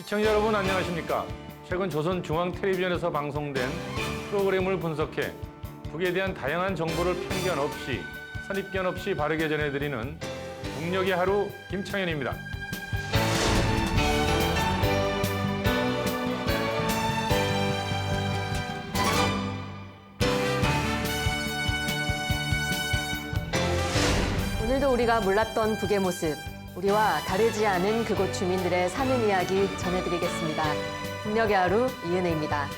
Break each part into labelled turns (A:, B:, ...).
A: 시청자 여러분 안녕하십니까? 최근 조선중앙텔레비전에서 방송된 프로그램을 분석해 북에 대한 다양한 정보를 편견 없이 선입견 없이 바르게 전해드리는 북녘의 하루 김창현입니다.
B: 오늘도 우리가 몰랐던 북의 모습, 우리와 다르지 않은 그곳 주민들의 사는 이야기 전해드리겠습니다. 북녘의 하루 이은혜입니다.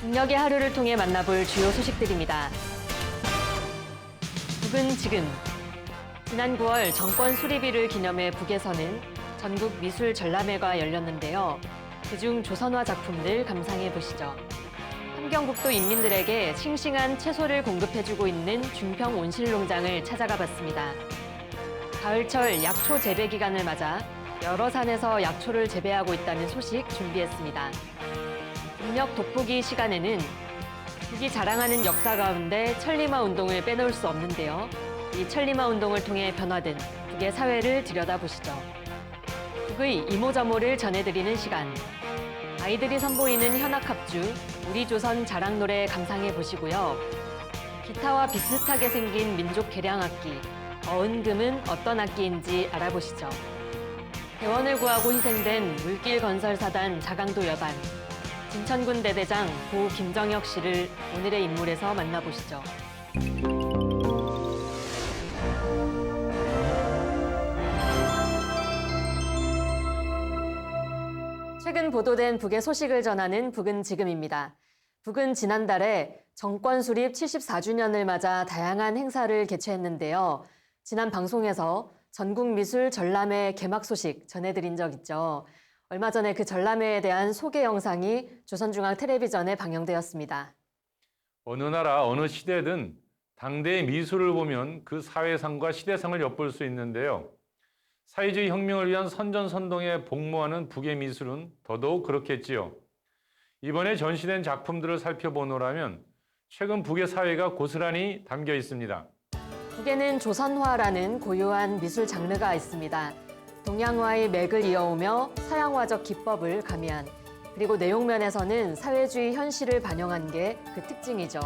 B: 북녘의 하루를 통해 만나볼 주요 소식들입니다. 북은 지금 지난 9월 정권 수립일을 기념해 북에서는 전국 미술 전람회가 열렸는데요. 그중 조선화 작품들 감상해 보시죠. 함경북도 인민들에게 싱싱한 채소를 공급해주고 있는 중평 온실농장을 찾아가 봤습니다. 가을철 약초 재배 기간을 맞아 여러 산에서 약초를 재배하고 있다는 소식 준비했습니다. 북녘 돋보기 시간에는 북이 자랑하는 역사 가운데 천리마 운동을 빼놓을 수 없는데요. 이 천리마 운동을 통해 변화된 북의 사회를 들여다보시죠. 북의 이모저모를 전해드리는 시간. 아이들이 선보이는 현악합주, 우리 조선 자랑 노래 감상해 보시고요. 기타와 비슷하게 생긴 민족 개량악기, 어은금은 어떤 악기인지 알아보시죠. 대원을 구하고 희생된 물길 건설사단 자강도 여단, 진천군 대대장 고 김정혁 씨를 오늘의 인물에서 만나보시죠. 최근 보도된 북의 소식을 전하는 북은 지금입니다. 북은 지난달에 정권 수립 74주년을 맞아 다양한 행사를 개최했는데요. 지난 방송에서 전국 미술 전람회 개막 소식 전해드린 적 있죠. 얼마 전에 그 전람회에 대한 소개 영상이 조선중앙텔레비전에 방영되었습니다.
A: 어느 나라, 어느 시대든 당대의 미술을 보면 그 사회상과 시대상을 엿볼 수 있는데요. 사회주의 혁명을 위한 선전선동에 복무하는 북의 미술은 더더욱 그렇겠지요. 이번에 전시된 작품들을 살펴보노라면 최근 북의 사회가 고스란히 담겨 있습니다.
B: 북에는 조선화라는 고유한 미술 장르가 있습니다. 동양화의 맥을 이어오며 서양화적 기법을 가미한, 그리고 내용면에서는 사회주의 현실을 반영한 게 그 특징이죠.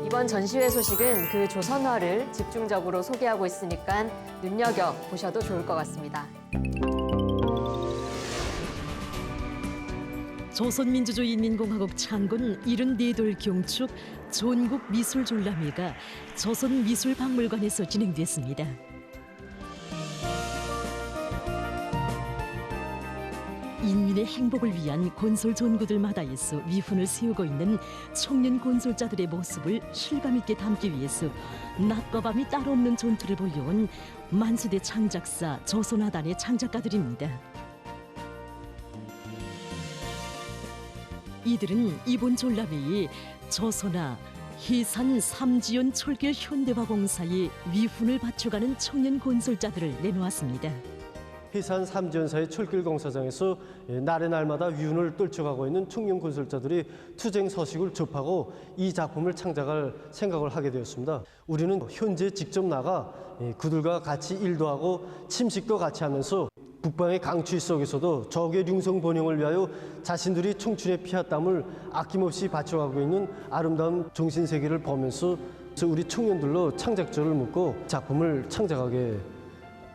B: 이번 전시회 소식은 그 조선화를 집중적으로 소개하고 있으니까 눈여겨보셔도 좋을 것 같습니다.
C: 조선민주주의인민공화국 창군 74돌 경축 전국미술전람회가 조선미술박물관에서 진행됐습니다. 인민의 행복을 위한 건설 전구들마다에서 위훈을 세우고 있는 청년 건설자들의 모습을 실감있게 담기 위해서 낮과 밤이 따로 없는 전투를 벌여온 만수대 창작사 조선화단의 창작가들입니다. 이들은 이번 전람회에 조선화, 해산 삼지연 철길 현대화공사에 위훈을 바쳐가는 청년 건설자들을 내놓았습니다.
D: 해산 삼지연사의 철길 공사장에서 날의 날마다 위훈을 떨쳐가고 있는 청년 건설자들이 투쟁 소식을 접하고 이 작품을 창작할 생각을 하게 되었습니다. 우리는 현재 직접 나가 그들과 같이 일도 하고 침식도 같이 하면서 북방의 강추위 속에서도 적의 융성 번영을 위하여 자신들이 청춘의 피와 땀을 아낌없이 바쳐가고 있는 아름다운 정신세계를 보면서 우리 청년들로 창작조를 묻고 작품을 창작하게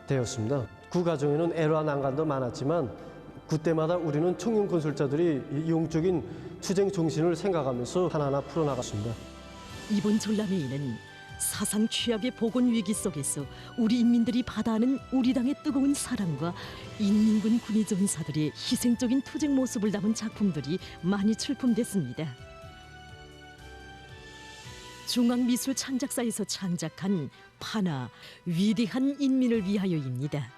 D: 되었습니다. 그 과정에는 애로와 난관도 많았지만 그때마다 우리는 청년 건설자들이 영적인 투쟁 정신을 생각하면서 하나하나 풀어나갔습니다.
C: 이번 전람회에는 사상 취약의 보건 위기 속에서 우리 인민들이 받아하는 우리 당의 뜨거운 사랑과 인민군 군의 전사들의 희생적인 투쟁 모습을 담은 작품들이 많이 출품됐습니다. 중앙미술창작사에서 창작한 파나 위대한 인민을 위하여입니다.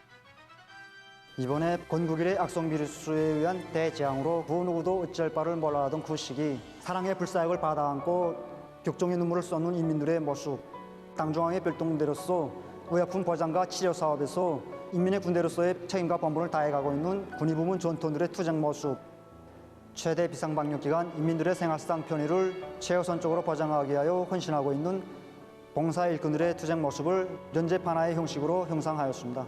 E: 이번에 건국일의 악성비루스에 의한 대재앙으로 그 누구도 어찌할 바를 몰라하던 그 시기, 사랑의 불사역을 받아안고 격정의 눈물을 쏟는 인민들의 모습, 당중앙의 별동대로서 의약품 보장과 치료 사업에서 인민의 군대로서의 책임과 본분을 다해가고 있는 군의부문 전투원들의 투쟁 모습, 최대 비상방역 기간 인민들의 생활상 편의를 최우선적으로 보장하기 위하여 헌신하고 있는 봉사 일꾼들의 투쟁 모습을 연재 판화의 형식으로 형상하였습니다.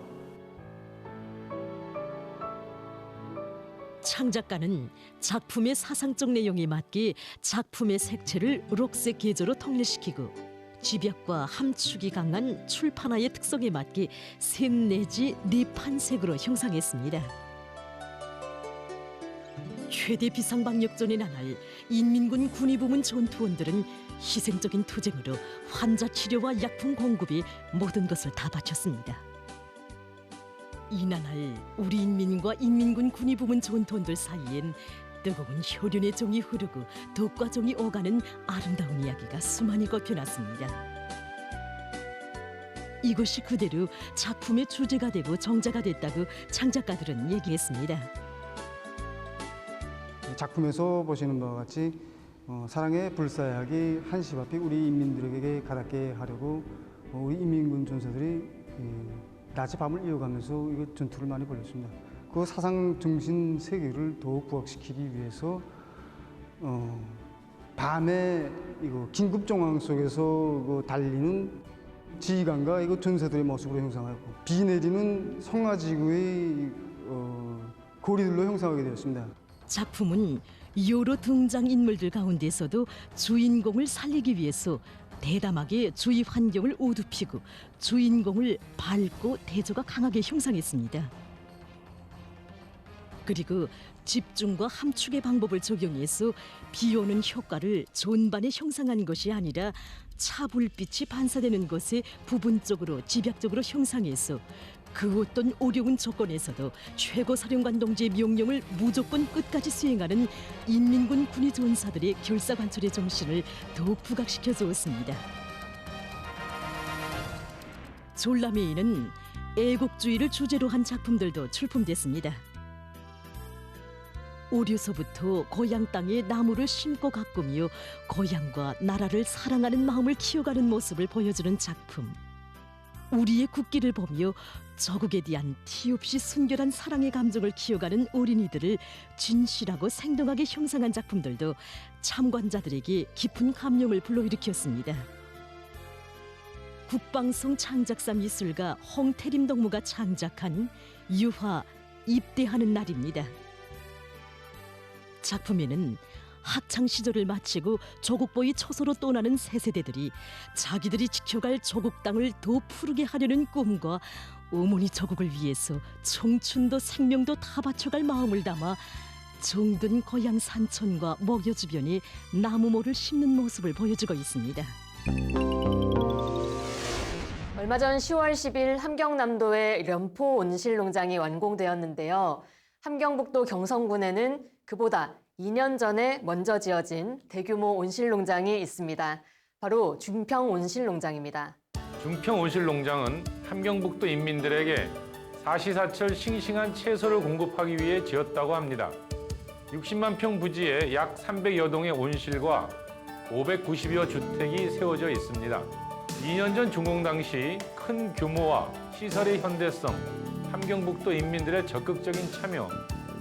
C: 창작가는 작품의 사상적 내용에 맞게 작품의 색채를 록색 계조로 통일시키고 집약과 함축이 강한 출판화의 특성에 맞게 색 내지 네판색으로 형상했습니다. 최대 비상방역전의 나날 인민군 군의부문 전투원들은 희생적인 투쟁으로 환자 치료와 약품 공급에 모든 것을 다 바쳤습니다. 이 나날 우리 인민과 인민군 군의부문 전투원들 사이엔 뜨거운 혈연의 정이 흐르고 덕과 정이 오가는 아름다운 이야기가 수많이 꼽혀놨습니다. 이것이 그대로 작품의 주제가 되고 정자가 됐다고 창작가들은 얘기했습니다.
F: 작품에서 보시는 바와 같이 사랑의 불사약이 한시바피 우리 인민들에게 가닿게 하려고 우리 인민군 전사들이 낮에 밤을 이어가면서 이거 전투를 많이 벌였습니다. 그 사상 정신 세계를 더욱 부각시키기 위해서 밤에 이거 긴급 정황 속에서 그 달리는 지휘관과 이거 전사들의 모습으로 형상하고 비 내리는 성화지구의 고리들로 형상하게 되었습니다.
C: 작품은 여러 등장인물들 가운데서도 주인공을 살리기 위해서 대담하게 주위 환경을 오두피고 주인공을 밝고 대조가 강하게 형상했습니다. 그리고 집중과 함축의 방법을 적용해서 비오는 효과를 존반에 형상한 것이 아니라 차불빛이 반사되는 것에 부분적으로 집약적으로 형상해서 그 어떤 어려운 조건에서도 최고사령관 동지의 명령을 무조건 끝까지 수행하는 인민군 군의 전사들의 결사관철의 정신을 더욱 부각시켜 주었습니다. 졸라매에는 애국주의를 주제로 한 작품들도 출품됐습니다. 오류서부터 고향 땅에 나무를 심고 가꾸며 고향과 나라를 사랑하는 마음을 키워가는 모습을 보여주는 작품. 우리의 국기를 보며 저국에 대한 티없이 순결한 사랑의 감정을 키워가는 어린이들을 진실하고 생동하게 형상한 작품들도 참관자들에게 깊은 감명을 불러일으켰습니다. 국방성 창작사 미술가 홍태림 동무가 창작한 유화 입대하는 날입니다. 작품에는 학창 시절을 마치고 조국보위 초소로 떠나는 새 세대들이 자기들이 지켜갈 조국 땅을 더 푸르게 하려는 꿈과 어머니 조국을 위해서 청춘도 생명도 다 바쳐갈 마음을 담아 정든 고향 산천과 목요 주변에 나무모를 심는 모습을 보여주고 있습니다.
B: 얼마 전 10월 10일 함경남도의 련포 온실농장이 완공되었는데요. 함경북도 경성군에는 그보다 2년 전에 먼저 지어진 대규모 온실농장이 있습니다. 바로 중평 온실농장입니다.
A: 중평 온실농장은 함경북도 인민들에게 사시사철 싱싱한 채소를 공급하기 위해 지었다고 합니다. 60만 평 부지에 약 300여 동의 온실과 590여 주택이 세워져 있습니다. 2년 전 준공 당시 큰 규모와 시설의 현대성, 함경북도 인민들의 적극적인 참여,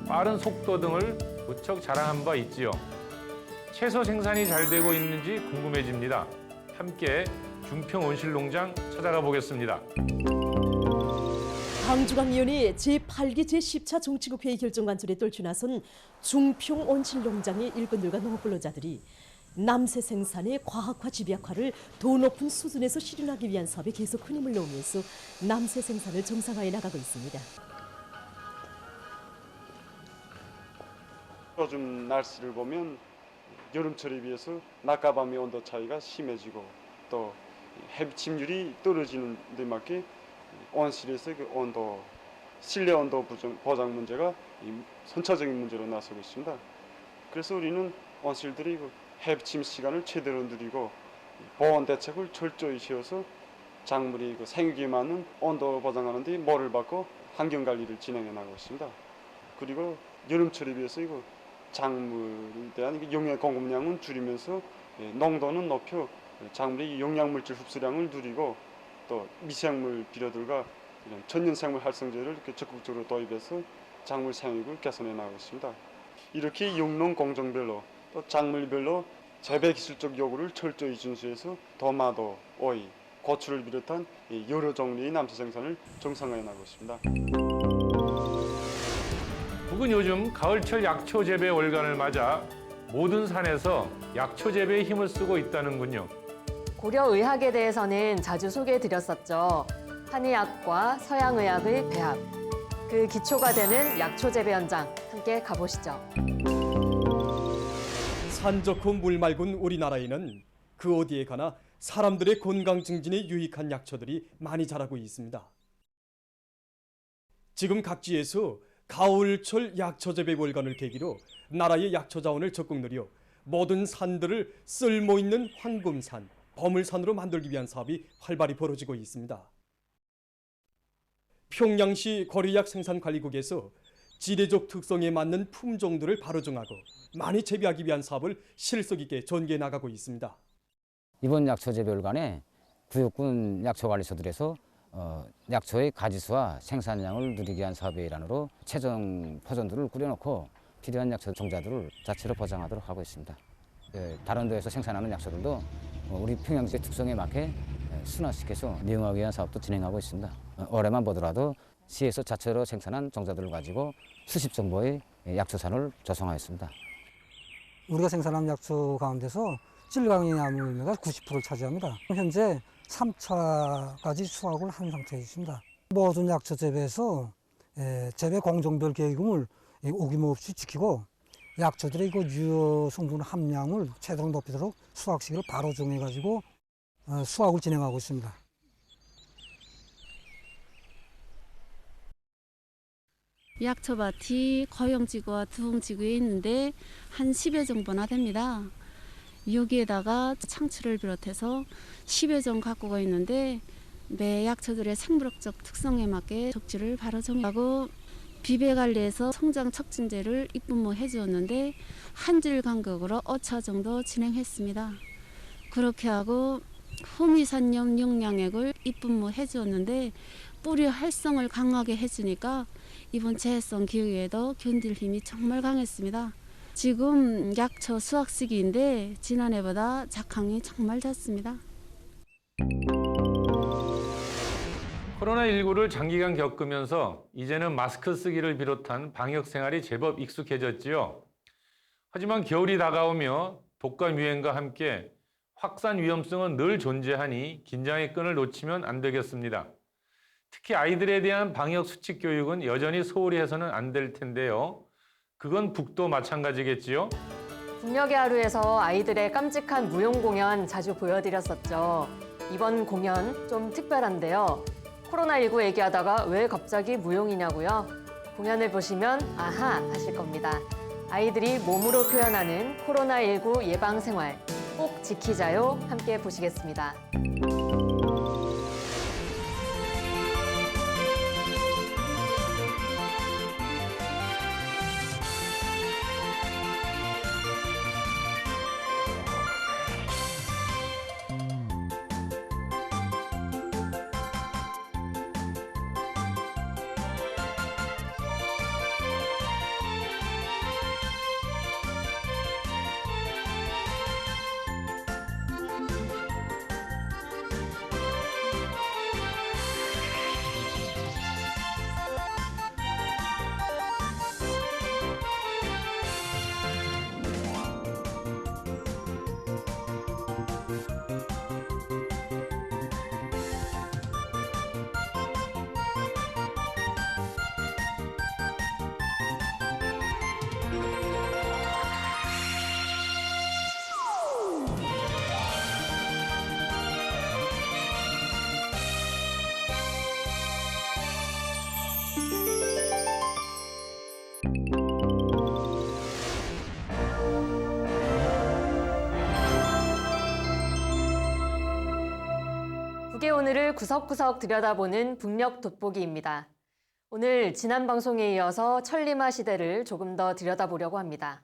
A: 빠른 속도 등을 무척 자랑한 바 있지요. 채소 생산이 잘 되고 있는지 궁금해집니다. 함께 중평 온실농장 찾아가 보겠습니다.
C: 광주광위원회 제8기 제10차 정치국회의 결정관철에 떨쳐 나선 중평 온실농장의 일꾼들과 농업근로자들이 남새 생산의 과학화 집약화를 더 높은 수준에서 실현하기 위한 사업에 계속 큰 힘을 넣으면서 남새 생산을 정상화해 나가고 있습니다.
G: 요즘 날씨를 보면 여름철에 비해서 낮과 밤의 온도 차이가 심해지고 또 햇빛 침률이 떨어지는 데 맞게 온실에서 그 온도, 실내 온도 보장 문제가 선차적인 문제로 나서고 있습니다. 그래서 우리는 온실들이 그 햇빛 시간을 최대로 늘리고 보온 대책을 철저히 세워서 작물이 그 생육에 맞는 온도 보장하는 데 몰을 받고 환경 관리를 진행해 나가고 있습니다. 그리고 여름철에 비해서 이거 작물에 대한 영양 공급량은 줄이면서 농도는 높여 작물의 영양물질 흡수량을 줄이고 또 미생물 비료들과 이런 천연생물 활성제를 이렇게 적극적으로 도입해서 작물 생육을 개선해 나가고 있습니다. 이렇게 육농 공정별로 또 작물별로 재배 기술적 요구를 철저히 준수해서 도마도, 오이, 고추를 비롯한 여러 종류의 남초 생산을 정상화해 나가고 있습니다.
A: 북은 요즘 가을철 약초 재배 월간을 맞아 모든 산에서 약초 재배에 힘을 쓰고 있다는군요.
B: 고려의학에 대해서는 자주 소개해드렸었죠. 한의학과 서양의학의 배합. 그 기초가 되는 약초 재배 현장 함께 가보시죠.
H: 산 좋고 물 맑은 우리나라에는 그 어디에 가나 사람들의 건강 증진에 유익한 약초들이 많이 자라고 있습니다. 지금 각지에서 가을철 약초 재배 월간을 계기로 나라의 약초 자원을 적극 누려 모든 산들을 쓸모있는 황금산, 보물산으로 만들기 위한 사업이 활발히 벌어지고 있습니다. 평양시 고려약 생산관리국에서 지리적 특성에 맞는 품종들을 바로 정하고 많이 재배하기 위한 사업을 실속 있게 전개해 나가고 있습니다.
I: 이번 약초 재배월간에 구역군 약초관리소들에서 약초의 가지수와 생산량을 누리기 위한 사업의 일환으로 최종 포존들을 꾸려놓고 필요한 약초 종자들을 자체로 보장하도록 하고 있습니다. 다른 데에서 생산하는 약초들도 우리 평양지의 특성에 맞게 순화시켜서 이용하기 위한 사업도 진행하고 있습니다. 올해만 보더라도 시에서 자체로 생산한 종자들을 가지고 수십 정도의 약초산을 조성하였습니다.
J: 우리가 생산한 약초 가운데서 찔강이 나무가 90%를 차지합니다. 현재 3차까지 수확을 한 상태에 있습니다. 모든 약초 재배에서 재배 공정별 계획을 어김없이 지키고 약초들의 그 유효 성분 함량을 최대로 높이도록 수확 시기를 바로 정해가지고 수확을 진행하고 있습니다.
K: 약초밭이 거용지구와 두홍지구에 있는데 한 10여 정도나 됩니다. 여기에다가 창추를 비롯해서 10여 종 가꾸고 있는데 매 약초들의 생물학적 특성에 맞게 적지를 바로 정하고 비배 관리해서 성장 촉진제를 입분무해 주었는데 한 줄 간격으로 5차 정도 진행했습니다. 그렇게 하고 후미산염 용량액을 입분무해 주었는데 뿌리 활성을 강하게 해주니까 이번 재해성 기후에도 견딜 힘이 정말 강했습니다. 지금 약초 수확 시기인데 지난해보다 작황이 정말 좋습니다.
A: 코로나19를 장기간 겪으면서 이제는 마스크 쓰기를 비롯한 방역 생활이 제법 익숙해졌지요. 하지만 겨울이 다가오며 독감 유행과 함께 확산 위험성은 늘 존재하니 긴장의 끈을 놓치면 안 되겠습니다. 특히 아이들에 대한 방역 수칙 교육은 여전히 소홀히 해서는 안 될 텐데요. 그건 북도 마찬가지겠지요?
B: 국력의 하루에서 아이들의 깜찍한 무용 공연 자주 보여드렸었죠. 이번 공연 좀 특별한데요. 코로나19 얘기하다가 왜 갑자기 무용이냐고요? 공연을 보시면 아하 하실 겁니다. 아이들이 몸으로 표현하는 코로나19 예방 생활 꼭 지키자요. 함께 보시겠습니다. 북의 오늘을 구석구석 들여다보는 북녘 돋보기입니다. 오늘 지난 방송에 이어서 천리마 시대를 조금 더 들여다보려고 합니다.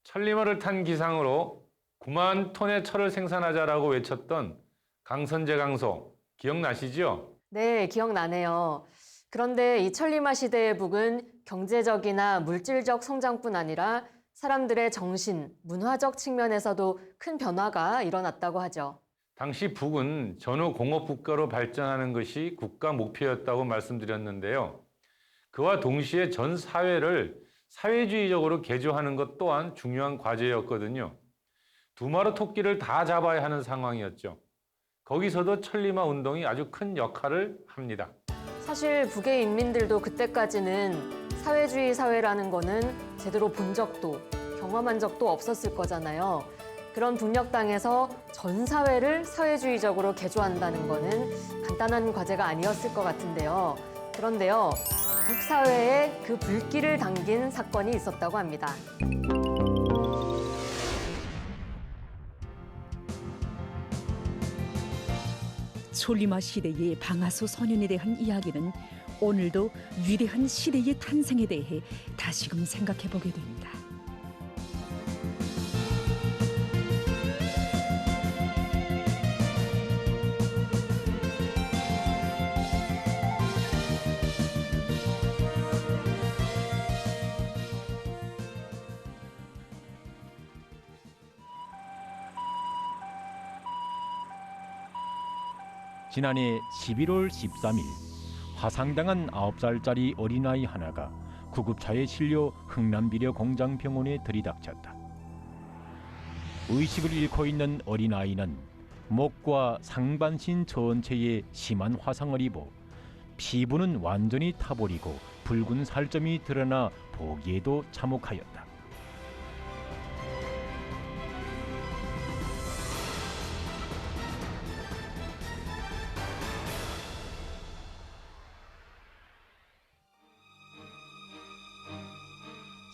A: 천리마를 탄 기상으로 9만 톤의 철을 생산하자라고 외쳤던 강선제 강소 기억나시죠?
B: 네, 기억나네요. 그런데 이 천리마 시대의 북은 경제적이나 물질적 성장뿐 아니라 사람들의 정신, 문화적 측면에서도 큰 변화가 일어났다고 하죠.
A: 당시 북은 전후 공업 국가로 발전하는 것이 국가 목표였다고 말씀드렸는데요. 그와 동시에 전 사회를 사회주의적으로 개조하는 것 또한 중요한 과제였거든요. 두 마리 토끼를 다 잡아야 하는 상황이었죠. 거기서도 천리마 운동이 아주 큰 역할을 합니다.
B: 사실 북의 인민들도 그때까지는 사회주의 사회라는 거는 제대로 본 적도 경험한 적도 없었을 거잖아요. 그런 북녘 땅에서 전 사회를 사회주의적으로 개조한다는 거는 간단한 과제가 아니었을 것 같은데요. 그런데요, 북사회에 그 불길을 당긴 사건이 있었다고 합니다.
C: 촐리마 시대의 방아수 소년에 대한 이야기는 오늘도 위대한 시대의 탄생에 대해 다시금 생각해 보게 됩니다.
L: 지난해 11월 13일 화상당한 9살짜리 어린아이 하나가 구급차에 실려 흥남비료 공장병원에 들이닥쳤다. 의식을 잃고 있는 어린아이는 목과 상반신 전체에 심한 화상을 입어 피부는 완전히 타버리고 붉은 살점이 드러나 보기에도 참혹하였다.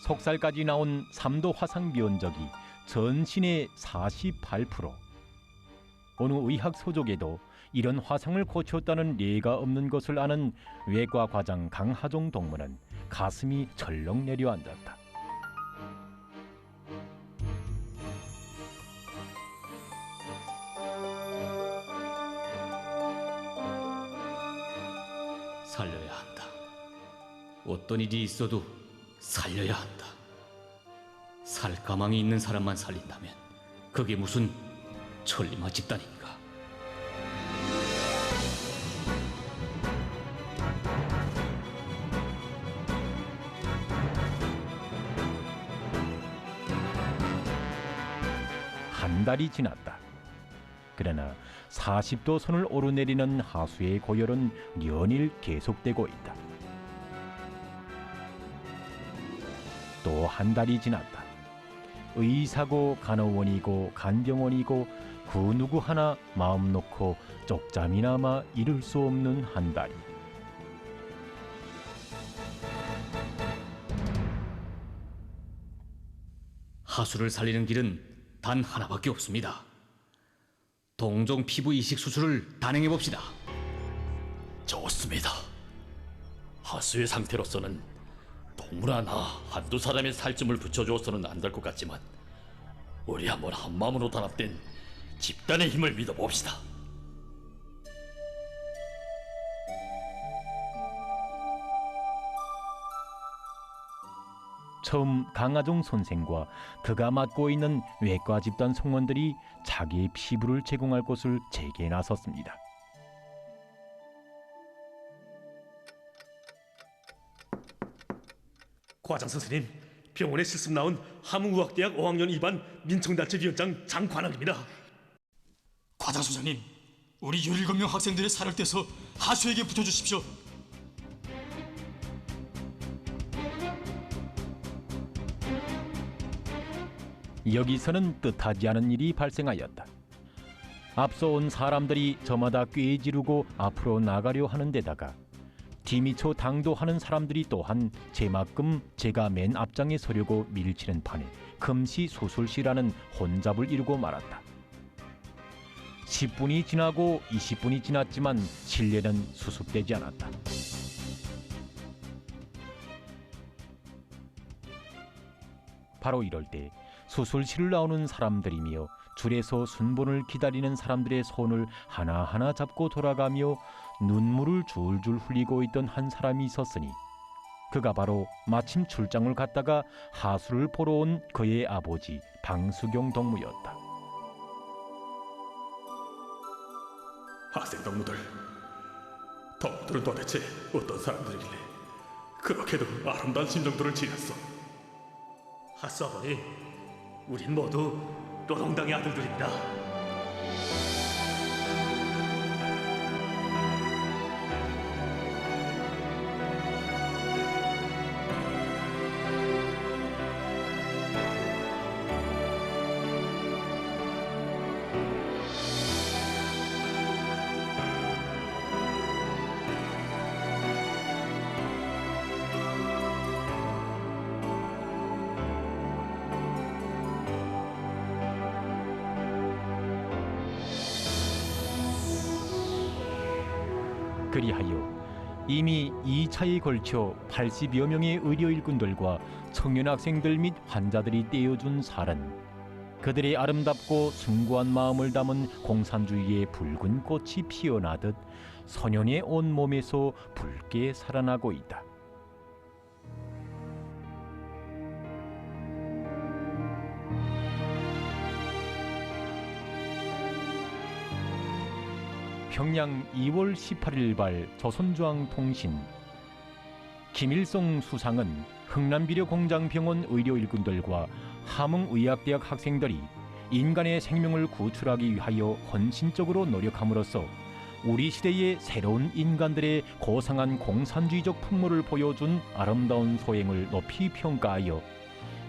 L: 속살까지 나온 3도 화상 면적이 전신의 48%. 어느 의학 서적에도 이런 화상을 고쳤다는 예가 없는 것을 아는 외과 과장 강하종 동무는 가슴이 철렁 내려앉았다.
M: 살려야 한다. 어떤 일이 있어도 살려야 한다. 살 가망이 있는 사람만 살린다면 그게 무슨 천리마 집단인가.
L: 한 달이 지났다. 그러나 40도 선을 오르내리는 하수의 고열은 연일 계속되고 있다. 또 한 달이 지났다. 의사고 간호원이고 간병원이고 그 누구 하나 마음 놓고 쪽잠이나마 이룰 수 없는 한 달이.
M: 하수를 살리는 길은 단 하나밖에 없습니다. 동종 피부 이식 수술을 단행해 봅시다.
N: 좋습니다. 하수의 상태로서는 동물 하나 한두 사람의 살점을 붙여주어서는 안 될 것 같지만 우리 한번 한마음으로 단합된 집단의 힘을 믿어봅시다.
L: 처음 강하종 선생과 그가 맡고 있는 외과 집단 성원들이 자기의 피부를 제공할 곳을 재개해 나섰습니다.
O: 과장 선생님, 병원에 실습 나온 함흥의학대학 5학년 2반 민청단체 위원장 장관학입니다.
P: 과장 선생님, 우리 17명 학생들의 살을 떼서 하수에게 붙여주십시오.
L: 여기서는 뜻하지 않은 일이 발생하였다. 앞서 온 사람들이 저마다 꾀지르고 앞으로 나가려 하는 데다가 디미초 당도하는 사람들이 또한 제만큼 제가 맨 앞장에 서려고 밀치는 판에 금시 수술시라는 혼잡을 이루고 말았다. 10분이 지나고 20분이 지났지만 실내는 수습되지 않았다. 바로 이럴 때 수술실을 나오는 사람들이며 줄에서 순번을 기다리는 사람들의 손을 하나하나 잡고 돌아가며 눈물을 줄줄 흘리고 있던 한 사람이 있었으니 그가 바로 마침 출장을 갔다가 하수를 보러 온 그의 아버지 방수경 동무였다.
O: 학생 동무들은 도대체 어떤 사람들이길래 그렇게도 아름다운 심정들을 지녔어? 하수 아버니, 우린 모두 노동당의 아들들입니다.
L: 그리하여 이미 2차에 걸쳐 80여 명의 의료 일꾼들과 청년 학생들 및 환자들이 떼어준 살은 그들의 아름답고 숭고한 마음을 담은 공산주의의 붉은 꽃이 피어나듯 소년의 온몸에서 붉게 살아나고 있다. 평양 2월 18일발 조선중앙통신. 김일성 수상은 흥남비료공장병원 의료 일꾼들과 함흥의학대학 학생들이 인간의 생명을 구출하기 위하여 헌신적으로 노력함으로써 우리 시대의 새로운 인간들의 고상한 공산주의적 풍모를 보여준 아름다운 소행을 높이 평가하여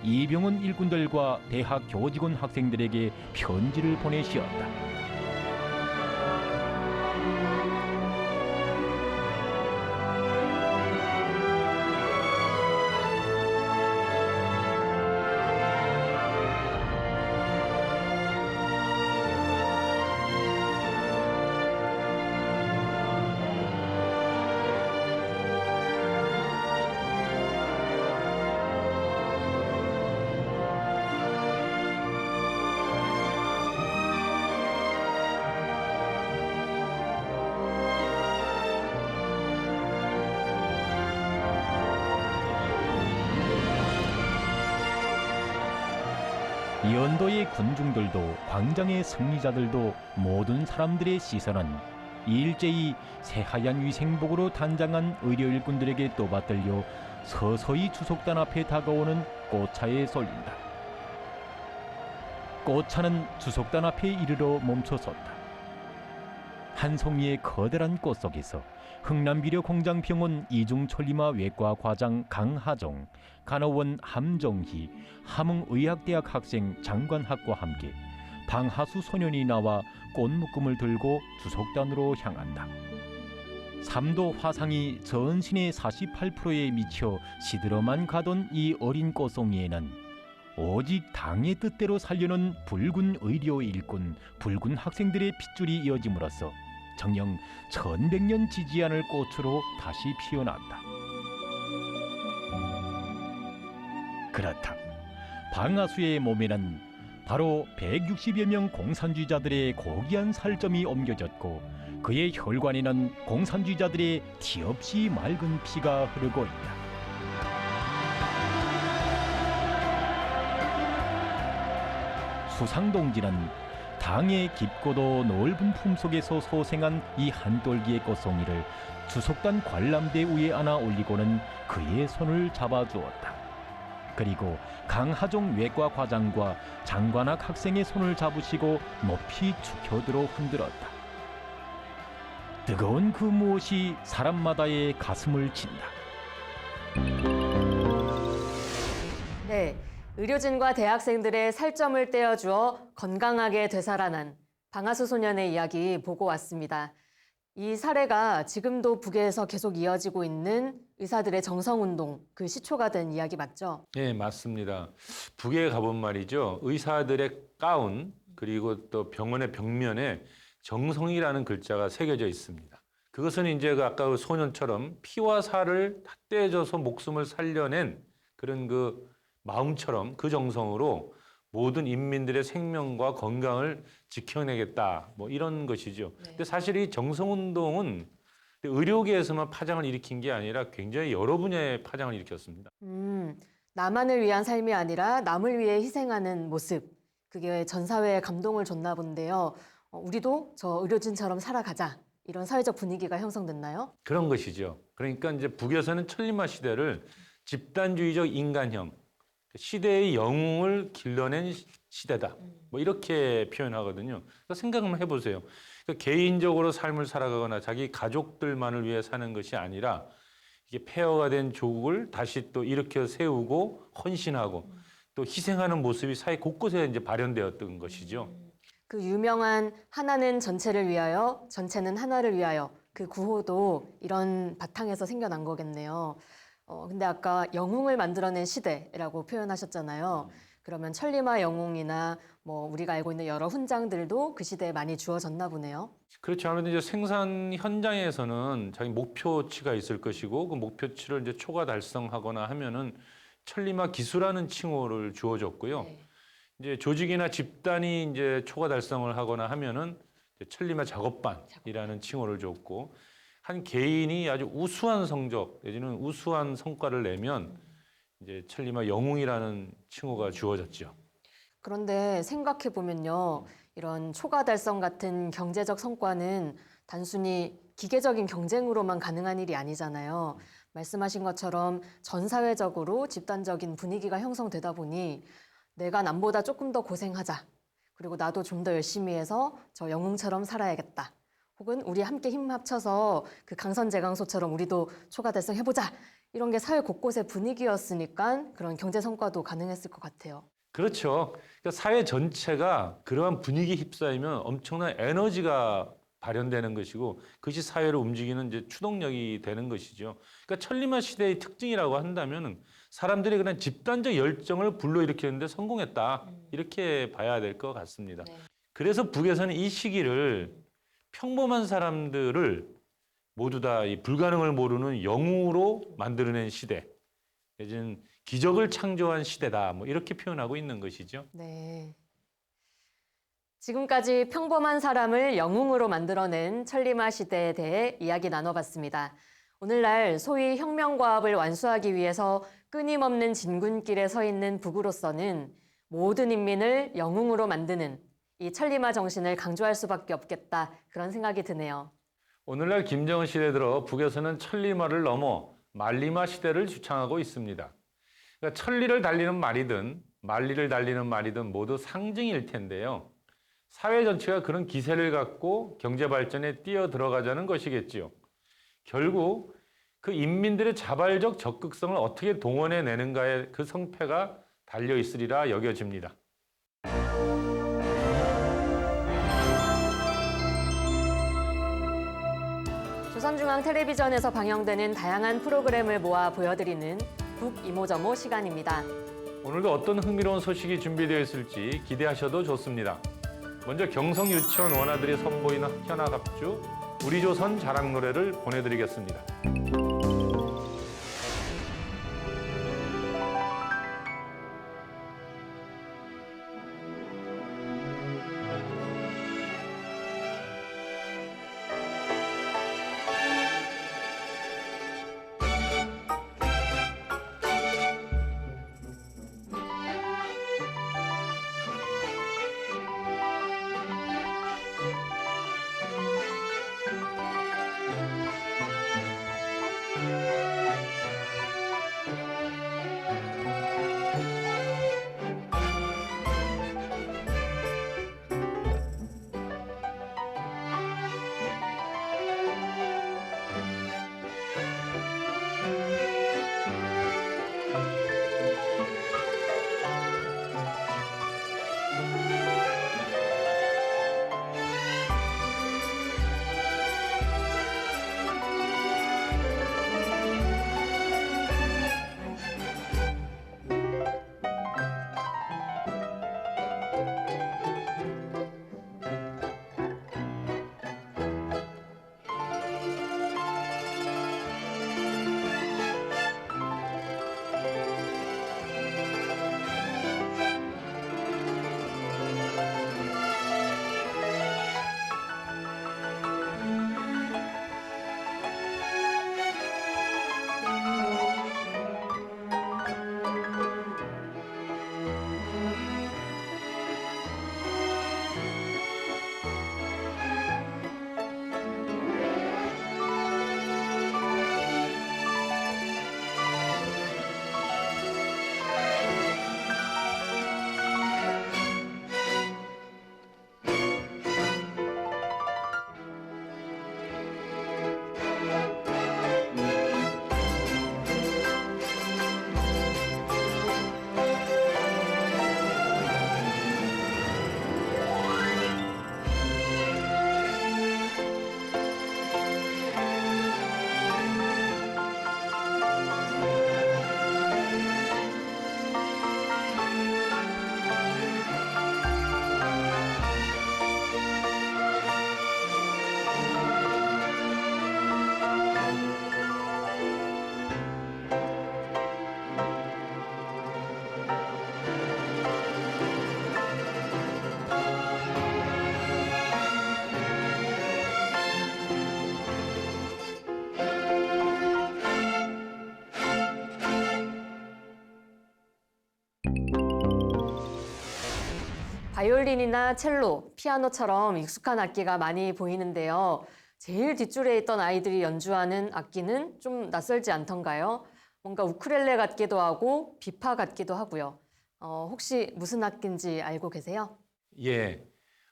L: 이 병원 일꾼들과 대학 교직원 학생들에게 편지를 보내시었다. 연도의 군중들도 광장의 승리자들도 모든 사람들의 시선은 일제히 새하얀 위생복으로 단장한 의료 일꾼들에게 또받들려 서서히 주석단 앞에 다가오는 꽃차에 쏠린다. 꽃차는 주석단 앞에 이르러 멈춰섰다. 한 송이의 커다란 꽃 속에서 흥남비료공장병원 이중천리마 외과 과장 강하정, 간호원 함정희, 함흥의학대학 학생 장관학과 함께 방하수 소년이 나와 꽃묶음을 들고 주석단으로 향한다. 3도 화상이 전신의 48%에 미쳐 시들어만 가던 이 어린 꽃송이에는 오직 당의 뜻대로 살려는 붉은 의료 일꾼, 붉은 학생들의 핏줄이 이어짐으로써 정녕 1100년 지지 않을 꽃으로 다시 피어났다. 그렇다. 방아수의 몸에는 바로 160여 명 공산주의자들의 고귀한 살점이 옮겨졌고 그의 혈관에는 공산주의자들의 티 없이 맑은 피가 흐르고 있다. 수상동지는 당의 깊고도 넓은 품 속에서 소생한 이 한돌기의 꽃송이를 주석단 관람대 위에 안아 올리고는 그의 손을 잡아주었다. 그리고 강하종 외과 과장과 장관학 학생의 손을 잡으시고 높이 축혀들어 흔들었다. 뜨거운 그 무엇이 사람마다의 가슴을 친다.
B: 네, 의료진과 대학생들의 살점을 떼어주어 건강하게 되살아난 방아수 소년의 이야기 보고 왔습니다. 이 사례가 지금도 북에서 계속 이어지고 있는 의사들의 정성운동, 그 시초가 된 이야기 맞죠?
A: 네, 맞습니다. 북에 가본 말이죠. 의사들의 가운, 그리고 또 병원의 벽면에 정성이라는 글자가 새겨져 있습니다. 그것은 이제 그 아까 그 소년처럼 피와 살을 다 떼줘서 목숨을 살려낸 그런 그 마음처럼 그 정성으로 모든 인민들의 생명과 건강을 지켜내겠다, 뭐 이런 것이죠.
B: 네.
A: 근데 사실 이 정성운동은 근데 의료계에서만 파장을 일으킨 게 아니라 굉장히 여러 분야에 파장을 일으켰습니다.
B: 나만을 위한 삶이 아니라 남을 위해 희생하는 모습. 그게 전 사회에 감동을 줬나 본데요. 우리도 저 의료진처럼 살아가자. 이런 사회적 분위기가 형성됐나요?
A: 그런 것이죠. 그러니까 이제 북에서는 천리마 시대를 집단주의적 인간형, 시대의 영웅을 길러낸 시대다. 뭐 이렇게 표현하거든요. 그러니까 생각 한번 해보세요. 그러니까 개인적으로 삶을 살아가거나 자기 가족들만을 위해 사는 것이 아니라 이게 폐허가 된 조국을 다시 또 일으켜 세우고 헌신하고 또 희생하는 모습이 사회 곳곳에 이제 발현되었던 것이죠.
B: 그 유명한 하나는 전체를 위하여, 전체는 하나를 위하여 그 구호도 이런 바탕에서 생겨난 거겠네요. 근데 아까 영웅을 만들어낸 시대라고 표현하셨잖아요. 그러면 천리마 영웅이나 뭐 우리가 알고 있는 여러 훈장들도 그 시대에 많이 주어졌나 보네요.
A: 그렇죠. 아무래도 이제 생산 현장에서는 자기 목표치가 있을 것이고 그 목표치를 이제 초과 달성하거나 하면은 천리마 기수라는 칭호를 주어졌고요. 이제 조직이나 집단이 이제 초과 달성을 하거나 하면은 이제 천리마 작업반이라는 칭호를 줬고 한 개인이 아주 우수한 성적 내지는 우수한 성과를 내면 이제 천리마 영웅이라는 칭호가 주어졌죠.
B: 그런데 생각해 보면요. 이런 초과 달성 같은 경제적 성과는 단순히 기계적인 경쟁으로만 가능한 일이 아니잖아요. 말씀하신 것처럼 전 사회적으로 집단적인 분위기가 형성되다 보니 내가 남보다 조금 더 고생하자. 그리고 나도 좀 더 열심히 해서 저 영웅처럼 살아야겠다. 혹은 우리 함께 힘 합쳐서 그 강선제강소처럼 우리도 초과 달성해보자. 이런 게 사회 곳곳의 분위기였으니까 그런 경제 성과도 가능했을 것 같아요.
A: 그렇죠. 그러니까 사회 전체가 그러한 분위기에 휩싸이면 엄청난 에너지가 발현되는 것이고 그것이 사회를 움직이는 이제 추동력이 되는 것이죠. 그러니까 천리마 시대의 특징이라고 한다면 사람들이 그냥 집단적 열정을 불러일으키는데 성공했다. 이렇게 봐야 될 것 같습니다. 그래서 북에서는 이 시기를 평범한 사람들을 모두 다 이 불가능을 모르는 영웅으로 만들어낸 시대, 내지는 기적을 창조한 시대다. 뭐 이렇게 표현하고 있는 것이죠.
B: 네. 지금까지 평범한 사람을 영웅으로 만들어낸 천리마 시대에 대해 이야기 나눠봤습니다. 오늘날 소위 혁명과업을 완수하기 위해서 끊임없는 진군길에 서 있는 북으로서는 모든 인민을 영웅으로 만드는 이 천리마 정신을 강조할 수밖에 없겠다 그런 생각이 드네요.
A: 오늘날 김정은 시대 들어 북에서는 천리마를 넘어 말리마 시대를 주창하고 있습니다. 그러니까 천리를 달리는 말이든 만리를 달리는 말이든 모두 상징일 텐데요. 사회 전체가 그런 기세를 갖고 경제 발전에 뛰어 들어가자는 것이겠지요. 결국 그 인민들의 자발적 적극성을 어떻게 동원해내는가에 그 성패가 달려 있으리라 여겨집니다.
B: 조선중앙텔레비전에서 방영되는 다양한 프로그램을 모아 보여드리는 북이모저모 시간입니다.
A: 오늘도 어떤 흥미로운 소식이 준비되어 있을지 기대하셔도 좋습니다. 먼저 경성 유치원 원아들이 선보이는 현악합주 우리 조선 자랑 노래를 보내드리겠습니다.
B: 바이올린이나 첼로, 피아노처럼 익숙한 악기가 많이 보이는데요. 제일 뒷줄에 있던 아이들이 연주하는 악기는 좀 낯설지 않던가요? 뭔가 우쿨렐레 같기도 하고 비파 같기도 하고요. 혹시 무슨 악기인지 알고 계세요?
A: 예,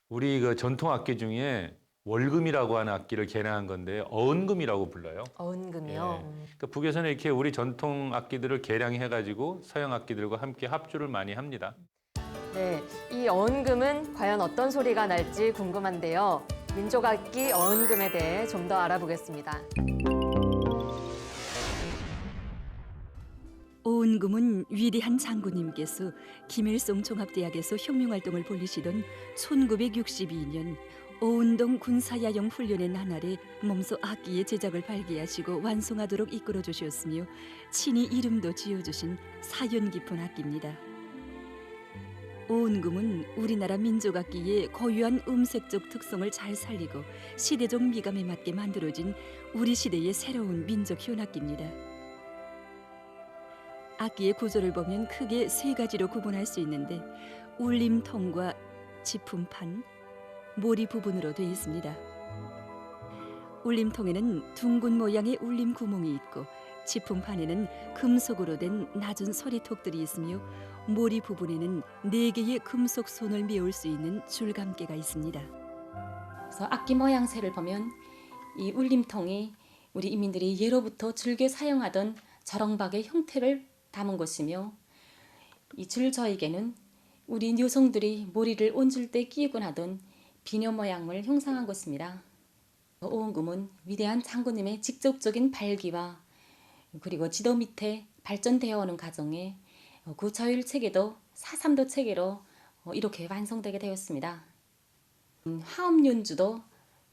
A: 우리 그 전통 악기 중에 월금이라고 하는 악기를 개량한 건데 어은금이라고 불러요.
B: 어은금이요?
A: 예, 그러니까 북에서는 이렇게 우리 전통 악기들을 개량해가지고 서양 악기들과 함께 합주를 많이 합니다.
B: 네, 이 어은금은 과연 어떤 소리가 날지 궁금한데요. 민족악기 어은금에 대해 좀 더 알아보겠습니다.
C: 어은금은 위대한 장군님께서 김일성 종합대학에서 혁명활동을 벌이시던 1962년 어운동 군사야영 훈련의 나날에 몸소 악기의 제작을 발기하시고 완성하도록 이끌어 주셨으며 친히 이름도 지어주신 사연 깊은 악기입니다. 어은금은 우리나라 민족악기의 고유한 음색적 특성을 잘 살리고 시대적 미감에 맞게 만들어진 우리 시대의 새로운 민족 현악기입니다. 악기의 구조를 보면 크게 세 가지로 구분할 수 있는데 울림통과 지품판, 모리 부분으로 되어 있습니다. 울림통에는 둥근 모양의 울림 구멍이 있고 지품판에는 금속으로 된 낮은 소리톡들이 있으며 모리 부분에는 4개의 금속 손을 메울 수 있는 줄감개가 있습니다.
Q: 그래서 악기 모양새를 보면 이 울림통이 우리 인민들이 예로부터 즐겨 사용하던 저렁박의 형태를 담은 것이며 이 줄저에게는 우리 여성들이 머리를 얹을 때 끼우곤 하던 비녀 모양을 형상한 것입니다. 어은금은 위대한 장군님의 직접적인 발기와 그리고 지도 밑에 발전되어 오는 과정에 구처율 체계도 4/3도 체계로 이렇게 완성되게 되었습니다. 화음 연주도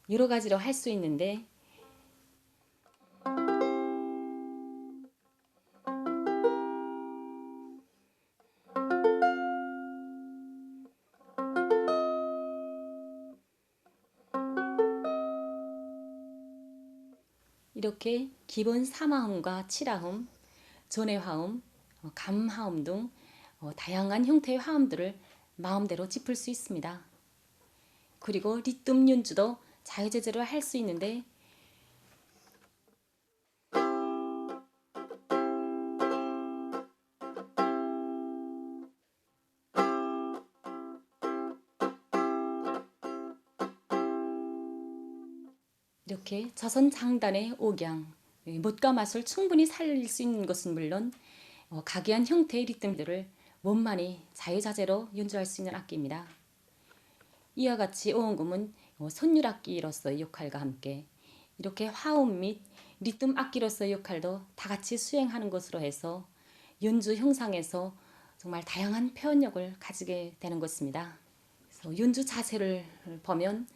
Q: 여러 가지로 할 수 있는데 이렇게 기본 3화음과 7화음, 전해화음, 감화음 등 다양한 형태의 화음들을 마음대로 짚을 수 있습니다. 그리고 리듬 연주도 자유제재로 할 수 있는데 이렇게 저선 장단의 억양, 못과 맛을 충분히 살릴 수 있는 것은 물론 각이한 형태의 리듬들을 원만히 자유자재로 연주할 수 있는 악기입니다. 이와 같이 어은금은 선율악기로서의 역할과 함께 이렇게 화음 및 리듬 악기로서의 역할도 다 같이 수행하는 것으로 해서 연주 형상에서 정말 다양한 표현력을 가지게 되는 것입니다. 그래서 연주 자세를 보면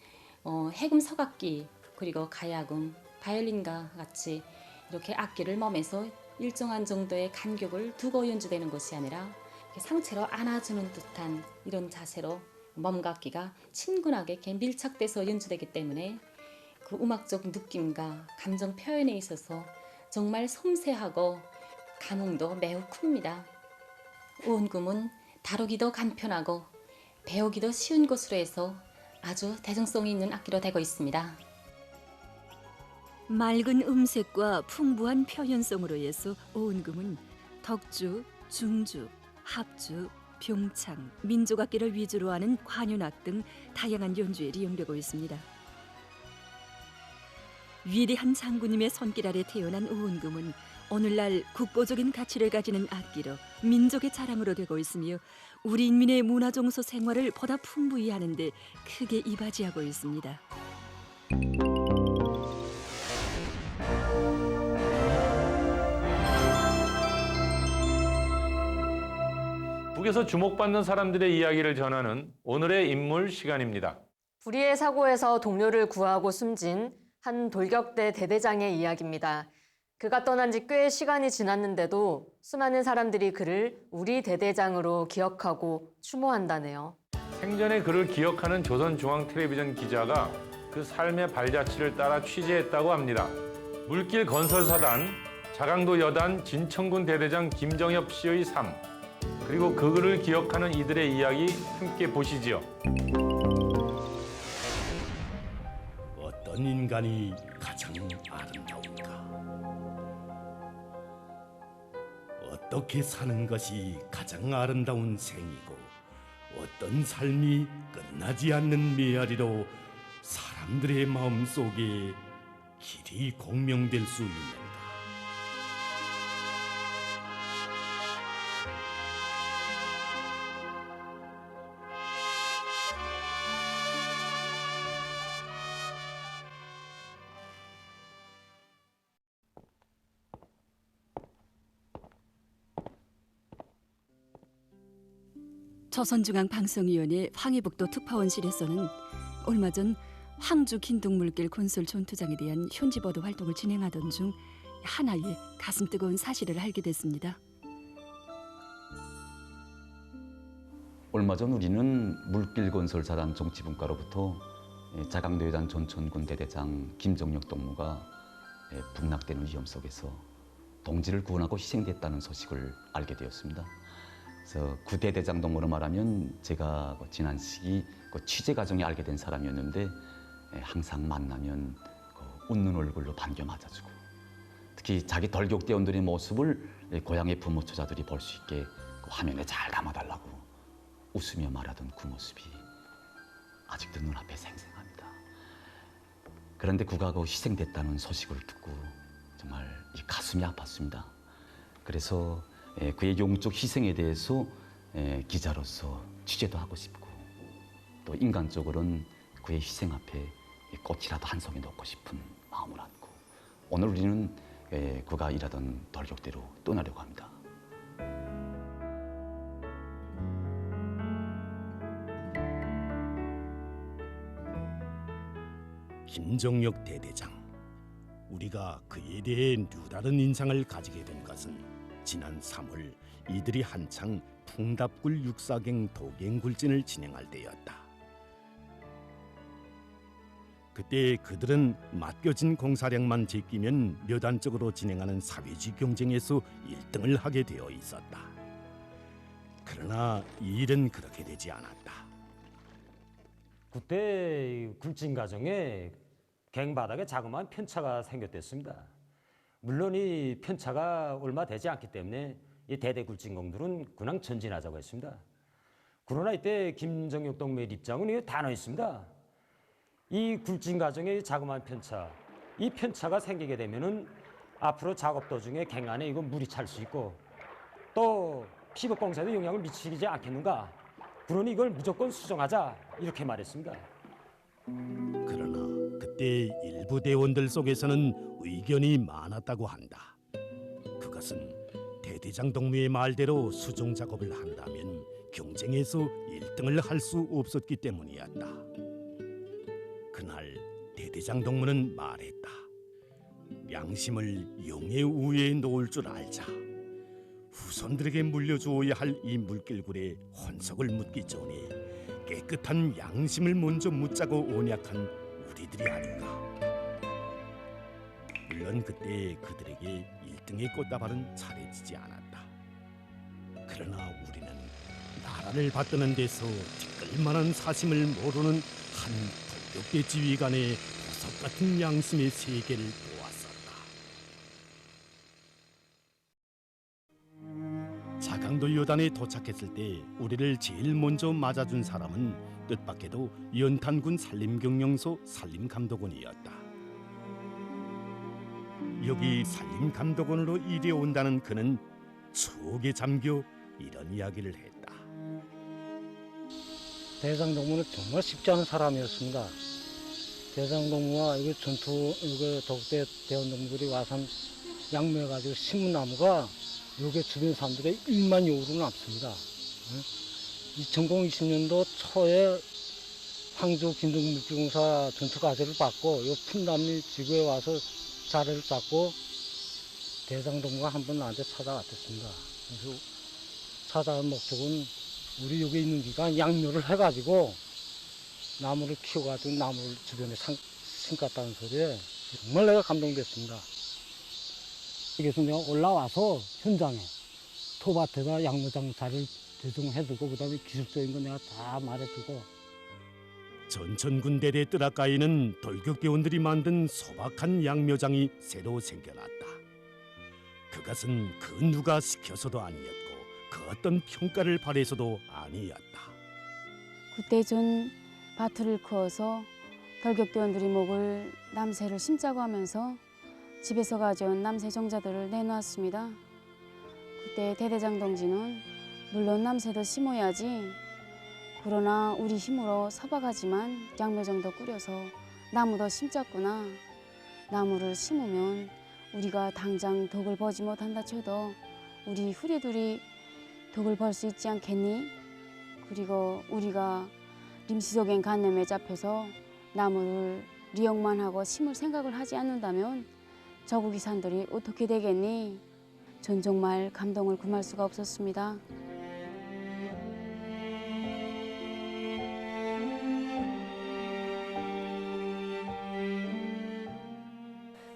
Q: 해금 서각기 그리고 가야금, 바이올린과 같이 이렇게 악기를 몸에서 일정한 정도의 간격을 두고 연주되는 것이 아니라 상체로 안아주는 듯한 이런 자세로 몸과 악기가 친근하게 이렇게 밀착돼서 연주되기 때문에 그 음악적 느낌과 감정 표현에 있어서 정말 섬세하고 감흥도 매우 큽니다. 어은금은 다루기도 간편하고 배우기도 쉬운 것으로 해서 아주 대중성이 있는 악기로 되고 있습니다.
C: 맑은 음색과 풍부한 표현성으로 해서 어은금은 덕주, 중주, 합주, 병창, 민족악기를 위주로 하는 관현악 등 다양한 연주에 이용되고 있습니다. 위대한 장군님의 손길 아래 태어난 어은금은 오늘날 국보적인 가치를 가지는 악기로 민족의 자랑으로 되고 있으며 우리 인민의 문화정서 생활을 보다 풍부히 하는 데 크게 이바지하고 있습니다.
A: 북에서 주목받는 사람들의 이야기를 전하는 오늘의 인물 시간입니다.
B: 불의의 사고에서 동료를 구하고 숨진 한 돌격대 대대장의 이야기입니다. 그가 떠난 지 꽤 시간이 지났는데도 수많은 사람들이 그를 우리 대대장으로 기억하고 추모한다네요.
A: 생전에 그를 기억하는 조선중앙텔레비전 기자가 그 삶의 발자취를 따라 취재했다고 합니다. 물길 건설사단, 자강도 여단 진천군 대대장 김정엽 씨의 삶, 그리고 그를 기억하는 이들의 이야기 함께 보시지요.
R: 어떤 인간이 가장 아름다운가? 어떻게 사는 것이 가장 아름다운 생이고 어떤 삶이 끝나지 않는 메아리로 사람들의 마음속에 길이 공명될 수 있는가?
S: 조선중앙방송위원회 황해북도 특파원실에서는 얼마 전 황주 긴둥물길 곤솔 전투장에 대한 현지 보도 활동을 진행하던 중 하나의 가슴 뜨거운 사실을 알게 됐습니다.
T: 얼마 전 우리는 물길 건설사단 정치분과로부터 자강도요단 전천군 대대장 김정력 동무가 북락되는 위험 속에서 동지를 구원하고 희생됐다는 소식을 알게 되었습니다. 그래서 구 대대장 동무로 말하면 제가 지난 시기 취재 과정에 알게 된 사람이었는데 항상 만나면 웃는 얼굴로 반겨 맞아주고 특히 자기 덜격대원들의 모습을 고향의 부모 처자들이 볼 수 있게 화면에 잘 담아달라고 웃으며 말하던 그 모습이 아직도 눈앞에 생생합니다. 그런데 그가 희생됐다는 소식을 듣고 정말 가슴이 아팠습니다. 그래서 그의 영적 희생에 대해서 기자로서 취재도 하고 싶고 또 인간적으로는 그의 희생 앞에 꽃이라도 한 송이 놓고 싶은 마음을 안고 오늘 우리는 그가 일하던 덜격대로 떠나려고 합니다.
R: 김정력 대대장, 우리가 그에 대해 류다른 인상을 가지게 된 것은 지난 3월 이들이 한창 풍답굴 육사경 도갱굴진을 진행할 때였다. 그때 그들은 맡겨진 공사량만 제끼면 몇 안쪽으로 진행하는 사회주의 경쟁에서 1등을 하게 되어 있었다. 그러나 이 일은 그렇게 되지 않았다.
U: 그때 굴진 과정에 갱바닥에 자그마한 편차가 생겼댔습니다. 물론 이 편차가 얼마 되지 않기 때문에 이 대대 굴진공들은 그냥 전진하자고 했습니다. 그러나 이때 김정력 동무의 입장은 단호했습니다. 이 굴진 과정의 자그마한 편차, 이 편차가 생기게 되면은 앞으로 작업 도중에 갱 안에 이거 물이 찰 수 있고 또 피복공사에도 영향을 미치지 않겠는가? 그러니 이걸 무조건 수정하자 이렇게 말했습니다.
R: 그러나 그때 일부 대원들 속에서는 의견이 많았다고 한다. 그것은 대대장 동무의 말대로 수정 작업을 한다면 경쟁에서 1등을 할 수 없었기 때문이었다. 그날 대대장 동무는 말했다. 양심을 용의 우애에 놓을 줄 알자. 후손들에게 물려주어야 할 이 물길굴에 혼석을 묻기 전에 깨끗한 양심을 먼저 묻자고 언약한 우리들이 아닌가. 물론 그때 그들에게 1등의 꽃다발은 차려지지 않았다. 그러나 우리는 나라를 받드는 데서 티끌만한 사심을 모르는 한 불격대 지휘관의 보석 같은 양심의 세계를 보았었다. 자강도 요단에 도착했을 때 우리를 제일 먼저 맞아준 사람은 뜻밖에도 연탄군 산림경영소 산림감독원이었다. 여기 산림감독원으로 일해 온다는 그는 추억에 잠겨 이런 이야기를 했다.
J: 대장 동무는 정말 쉽지 않은 사람이었습니다. 대장 동무와 이거 전투 이거 독대 대원동들이 와서 양매가지고 신문나무가 여기 주변 사람들의 1만 요우로 남습니다. 2020년도 초에 황주 긴둥물질공사 전투과제를 받고 이 푼남리 지구에 와서 자리를 잡고 대장 동무가 한번 나한테 찾아왔습니다. 그래서 찾아온 목적은 우리 여기 있는 기간 양묘를 해가지고 나무를 키워가지고 나무를 주변에 심갔다는 소리에 정말 내가 감동됐습니다. 그래서 내가 올라와서 현장에 톱밭에다 양묘장사를 대충 해두고 그다음에 기술적인 거 내가 다 말해두고.
R: 전천군대대 뜰아가에는 돌격대원들이 만든 소박한 양묘장이 새로 생겨났다. 그것은 그 누가 시켜서도 아니었고 그 어떤 평가를 바래서도 아니었다.
K: 그때 전 밭을 그어서 돌격대원들이 먹을 남새를 심자고 하면서 집에서 가져온 남새 종자들을 내놓았습니다. 그때 대대장 동지는 물론 남새도 심어야지, 그러나 우리 힘으로 서박하지만 양묘장도 꾸려서 나무도 심자꾸나. 나무를 심으면 우리가 당장 덕을 보지 못한다 쳐도 우리 후레들이 덕을 벌 수 있지 않겠니? 그리고 우리가 임시적인 관념에 잡혀서 나무를 리용만 하고 심을 생각을 하지 않는다면 저국이 산들이 어떻게 되겠니? 전 정말 감동을 금할 수가 없었습니다.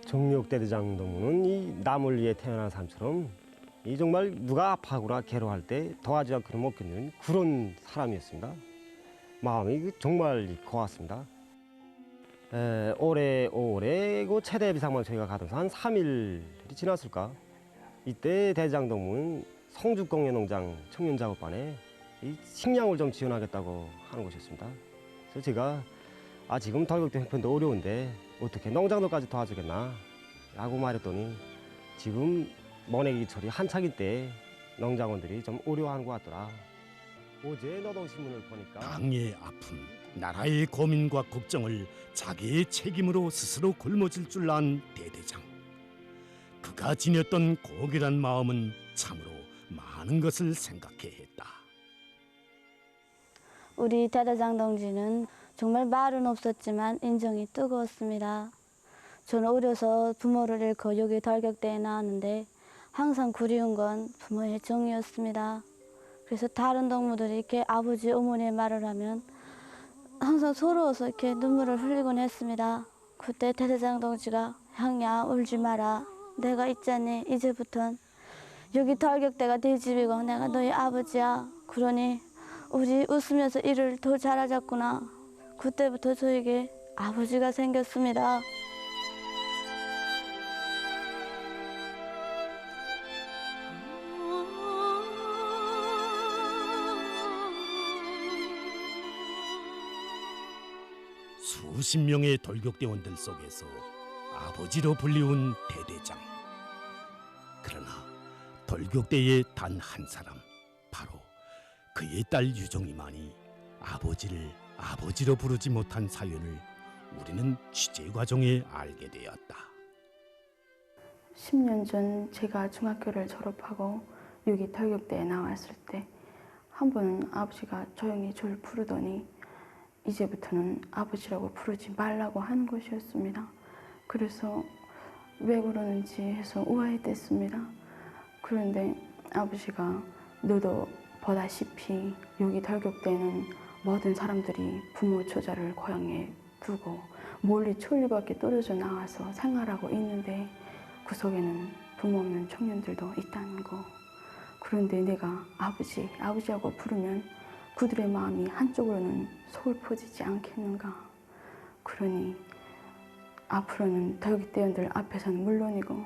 D: 정력대대장 동무는 이 남을 위해 태어난 사람처럼 이 정말 누가 아파하거나 괴로워할 때 도와주지 않고는 못 견디는 그런 사람이었습니다. 마음이 정말 고왔습니다. 올해 그 최대 비상만 저희가 가면서 한 3일이 지났을까? 이때 대대장 동무는 성주공예농장 청년작업반에 이 식량을 좀 지원하겠다고 하는 것이었습니다. 그래서 제가 지금 돌격대 형편도 어려운데 어떻게 농장도까지 도와주겠나? 라고 말했더니 지금 모내기철이 한창일 때 농장원들이 좀 어려워하는 것 같더라. 어제 노동신문을 보니까
R: 당의 아픔, 나라의 고민과 걱정을 자기의 책임으로 스스로 짊어질 줄 안 대대장. 그가 지녔던 고결한 마음은 참으로 많은 것을 생각해 했다.
V: 우리 대대장 동지는 정말 말은 없었지만 인정이 뜨거웠습니다. 저는 어려서 부모를 잃고 여기 돌격대에 나왔는데 항상 그리운 건 부모의 정이었습니다. 그래서 다른 동무들이 이렇게 아버지, 어머니의 말을 하면 항상 서러워서 이렇게 눈물을 흘리곤 했습니다. 그때 대대장 동지가 형야 울지 마라. 내가 있잖니. 이제부턴 여기 돌격대가 네 집이고 내가 너희 아버지야. 그러니 우리 웃으면서 일을 더 잘하자꾸나. 그때부터 저에게 아버지가 생겼습니다.
R: 수십 명의 돌격대원들 속에서 아버지로 불리운 대대장. 그러나 돌격대의 단 한 사람, 바로 그의 딸 유정이만이 아버지를 아버지로 부르지 못한 사연을 우리는 취재 과정에 알게 되었다.
W: 10년 전 제가 중학교를 졸업하고 여기 돌격대에 나왔을 때 한 번은 아버지가 조용히 저를 부르더니 이제부터는 아버지라고 부르지 말라고 하는 것이었습니다. 그래서 왜 그러는지 해서 우아했댔습니다. 그런데 아버지가 너도 보다시피 여기 돌격대는 모든 사람들이 부모 처자를 고향에 두고 멀리 천리 밖에 떨어져 나와서 생활하고 있는데 그 속에는 부모 없는 청년들도 있다는 거. 그런데 내가 아버지하고 부르면 그들의 마음이 한쪽으로는 서글퍼지지 않겠는가. 그러니 앞으로는 돌격대원들 앞에서는 물론이고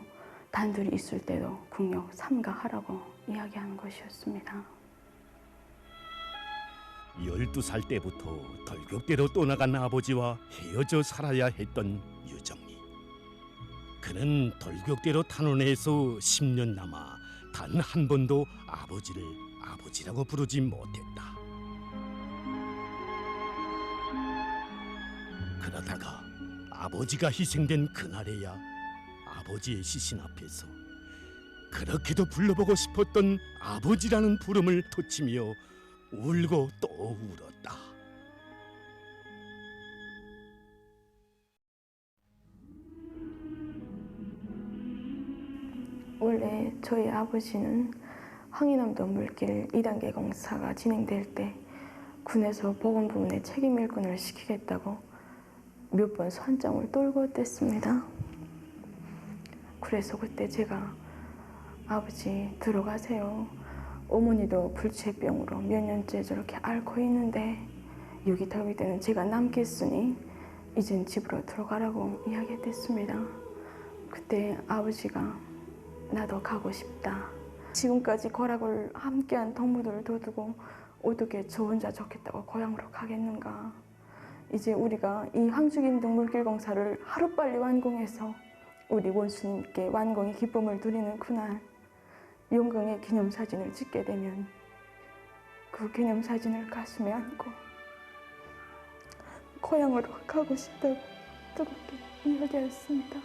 W: 단둘이 있을 때도 국력 삼가하라고 이야기하는 것이었습니다.
R: 12살 때부터 돌격대로 떠나간 아버지와 헤어져 살아야 했던 유정이. 그는 돌격대로 탄원해서 10년 남아 단 한 번도 아버지를 아버지라고 부르지 못했다. 그러다가 아버지가 희생된 그날에야 아버지의 시신 앞에서 그렇게도 불러보고 싶었던 아버지라는 부름을 토치며 울고 또 울었다.
W: 원래 저희 아버지는 황해남도 물길 2단계 공사가 진행될 때 군에서 보건 부문에 책임 일꾼을 시키겠다고 몇 번 선장을 떨고 뗐습니다. 그래서 그때 제가 아버지 들어가세요. 어머니도 불치병으로 몇 년째 저렇게 앓고 있는데 여기 더위 때는 제가 남겠으니 이젠 집으로 들어가라고 이야기했습니다. 그때 아버지가 나도 가고 싶다. 지금까지 거락을 함께한 동무들을 둬두고 어떻게 저 혼자 좋겠다고 고향으로 가겠는가. 이제 우리가 이 항주긴둥물길 공사를 하루빨리 완공해서 우리 원수님께 완공의 기쁨을 누리는 그날 영광의 기념사진을 찍게 되면 그 기념사진을 가슴에 안고 고향으로 가고 싶다고 뜨겁게 이야기하였습니다.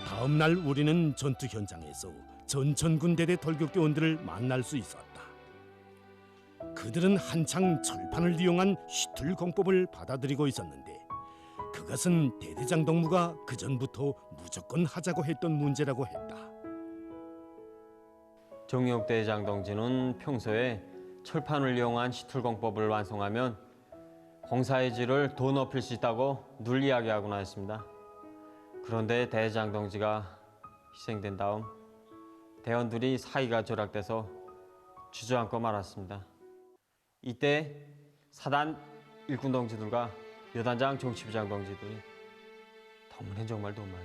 R: 다음 날 우리는 전투 현장에서 전천군대대 돌격대원들을 만날 수 있었다. 그들은 한창 철판을 이용한 휘틀 공법을 받아들이고 있었는데 그것은 대대장 동무가 그전부터 무조건 하자고 했던 문제라고 했다.
E: 정육 대장 동지는 평소에 철판을 이용한 휘틀공법을 완성하면 공사의 질을 더 높일 수 있다고 늘 이야기하곤 했습니다. 그런데 대장 동지가 희생된 다음 대원들이 사이가 절약돼서 주저앉고 말았습니다. 이때 사단 일군 동지들과 여단장 정치부장 동지들이 동문은 정말 도움받아.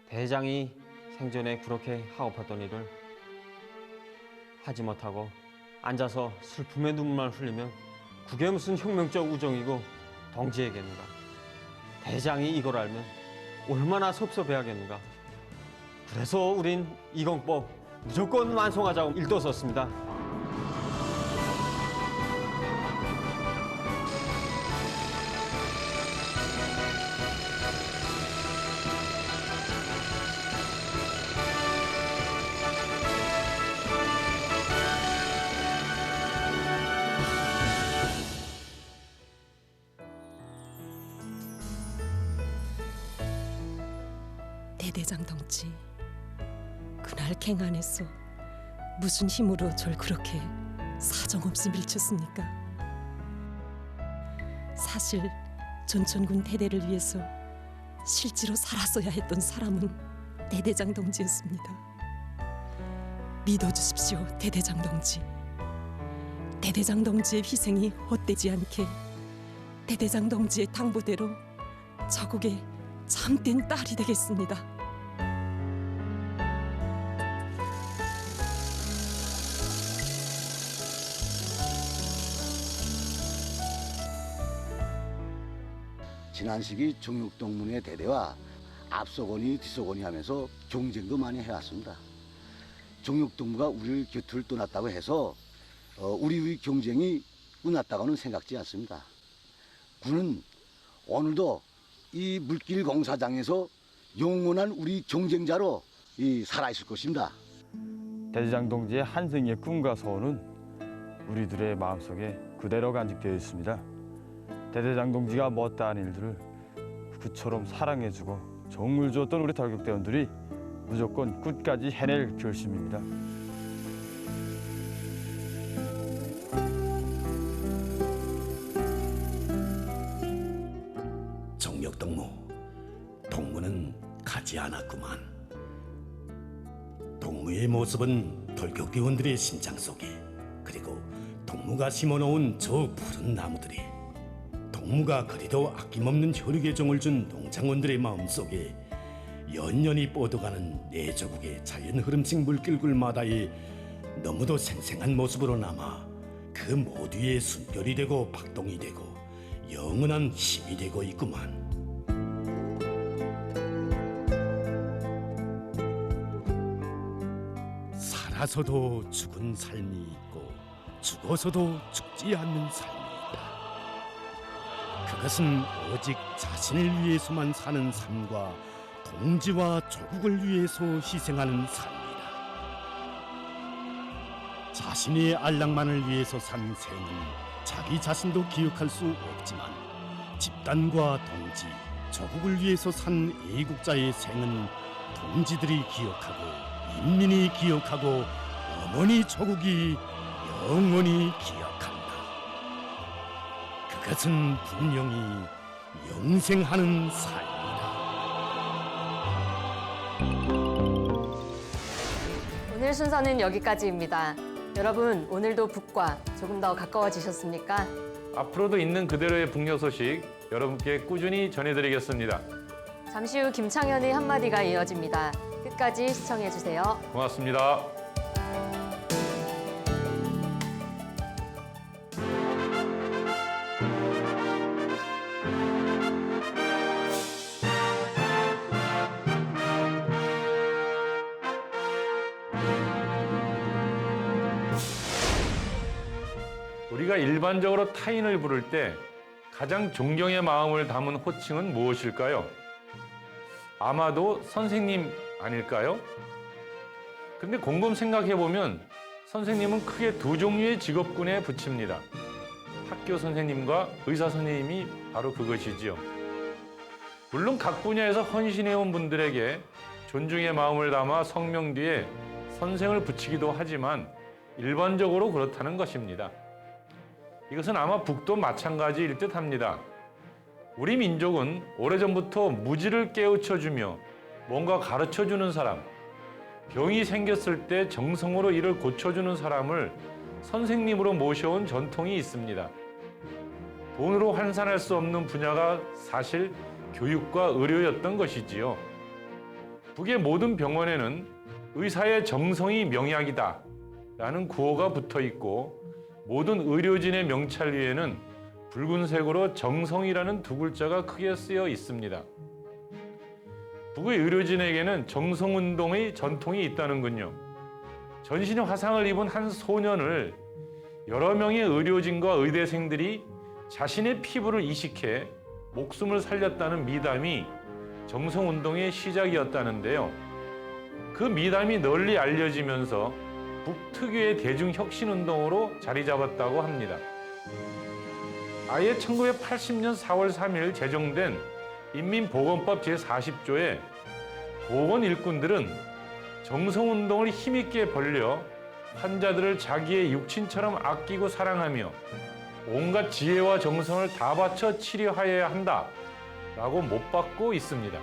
E: 대장이 생전에 그렇게 하고팠던 일을 하지 못하고 앉아서 슬픔의 눈물만 흘리면 그게 무슨 혁명적 우정이고 동지에게는가. 대장이 이걸 알면 얼마나 섭섭해하겠는가. 그래서 우린 이 공법 무조건 완성하자고 일떠섰습니다.
C: 대대장 동지, 그날 갱안에서 무슨 힘으로 절 그렇게 사정없이 밀쳤습니까? 사실 전천군 대대를 위해서 실제로 살았어야 했던 사람은 대대장 동지였습니다. 믿어주십시오, 대대장 동지. 대대장 동지의 희생이 헛되지 않게 대대장 동지의 당부대로 저국의 참된 딸이 되겠습니다.
F: 지난 시기 정육동문의 대대와 앞서거니 뒤서거니 하면서 경쟁도 많이 해왔습니다. 정육동무가 우리를 곁을 떠났다고 해서 우리의 경쟁이 끝났다고는 생각지 않습니다. 군은 오늘도 이 물길 공사장에서 영원한 우리 경쟁자로 살아있을 것입니다.
G: 대대장 동지의 한생의 꿈과 소원은 우리들의 마음속에 그대로 간직되어 있습니다. 대대장 동지가 못다한 일들을 그처럼 사랑해주고 정을 주었던 우리 돌격대원들이 무조건 끝까지 해낼 결심입니다.
R: 정력동무, 동무는 가지 않았구만. 동무의 모습은 돌격대원들의 심장 속에, 그리고 동무가 심어놓은 저 푸른 나무들이, 동무가 그리도 아낌없는 혈육의 정을 준 농장원들의 마음속에 연연히 뻗어가는 내조국의 자연 흐름식 물길굴마다의 너무도 생생한 모습으로 남아 그 모두의 숨결이 되고 박동이 되고 영원한 힘이 되고 있구만. 살아서도 죽은 삶이 있고 죽어서도 죽지 않는 삶이 있다. 그것은 오직 자신을 위해서만 사는 삶과 동지와 조국을 위해서 희생하는 삶이다. 자신의 안락만을 위해서 산 생은 자기 자신도 기억할 수 없지만 집단과 동지, 조국을 위해서 산 애국자의 생은 동지들이 기억하고 인민이 기억하고 어머니 조국이 영원히 기억한다. 그것은 분명히 영생하는 삶이다.
B: 오늘 순서는 여기까지입니다. 여러분, 오늘도 북과 조금 더 가까워지셨습니까?
A: 앞으로도 있는 그대로의 북녘 소식 여러분께 꾸준히 전해드리겠습니다.
B: 잠시 후 김창현의 한마디가 이어집니다. 끝까지 시청해주세요.
A: 고맙습니다. 우리가 일반적으로 타인을 부를 때 가장 존경의 마음을 담은 호칭은 무엇일까요? 아마도 선생님 아닐까요? 근데 곰곰 생각해보면 선생님은 크게 두 종류의 직업군에 붙입니다. 학교 선생님과 의사 선생님이 바로 그것이지요. 물론 각 분야에서 헌신해온 분들에게 존중의 마음을 담아 성명 뒤에 선생을 붙이기도 하지만 일반적으로 그렇다는 것입니다. 이것은 아마 북도 마찬가지일 듯합니다. 우리 민족은 오래전부터 무지를 깨우쳐주며 뭔가 가르쳐주는 사람, 병이 생겼을 때 정성으로 이를 고쳐주는 사람을 선생님으로 모셔온 전통이 있습니다. 돈으로 환산할 수 없는 분야가 사실 교육과 의료였던 것이지요. 북의 모든 병원에는 의사의 정성이 명약이다 라는 구호가 붙어 있고 모든 의료진의 명찰 위에는 붉은색으로 정성이라는 두 글자가 크게 쓰여 있습니다. 북의 의료진에게는 정성운동의 전통이 있다는군요. 전신에 화상을 입은 한 소년을 여러 명의 의료진과 의대생들이 자신의 피부를 이식해 목숨을 살렸다는 미담이 정성운동의 시작이었다는데요. 그 미담이 널리 알려지면서 북 특유의 대중혁신운동으로 자리 잡았다고 합니다. 아예 1980년 4월 3일 제정된 인민보건법 제40조에 보건 일꾼들은 정성운동을 힘있게 벌려 환자들을 자기의 육친처럼 아끼고 사랑하며 온갖 지혜와 정성을 다 바쳐 치료하여야 한다라고 못 받고 있습니다.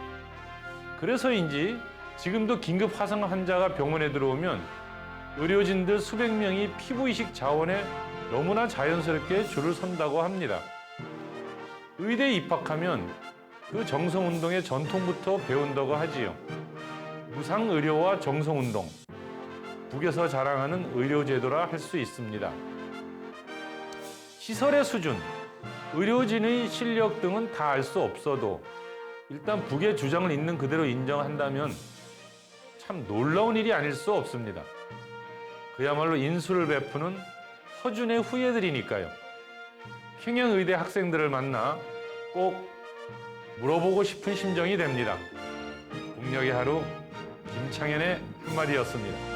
A: 그래서인지 지금도 긴급 화상 환자가 병원에 들어오면 의료진들 수백 명이 피부 이식 자원에 너무나 자연스럽게 줄을 선다고 합니다. 의대에 입학하면 그 정성운동의 전통부터 배운다고 하지요. 무상의료와 정성운동, 북에서 자랑하는 의료제도라 할 수 있습니다. 시설의 수준, 의료진의 실력 등은 다 알 수 없어도 일단 북의 주장을 있는 그대로 인정한다면 참 놀라운 일이 아닐 수 없습니다. 그야말로 인수를 베푸는 허준의 후예들이니까요. 평양의대 학생들을 만나 꼭 물어보고 싶은 심정이 됩니다. 북녘의 하루, 김창현의 한마디였습니다.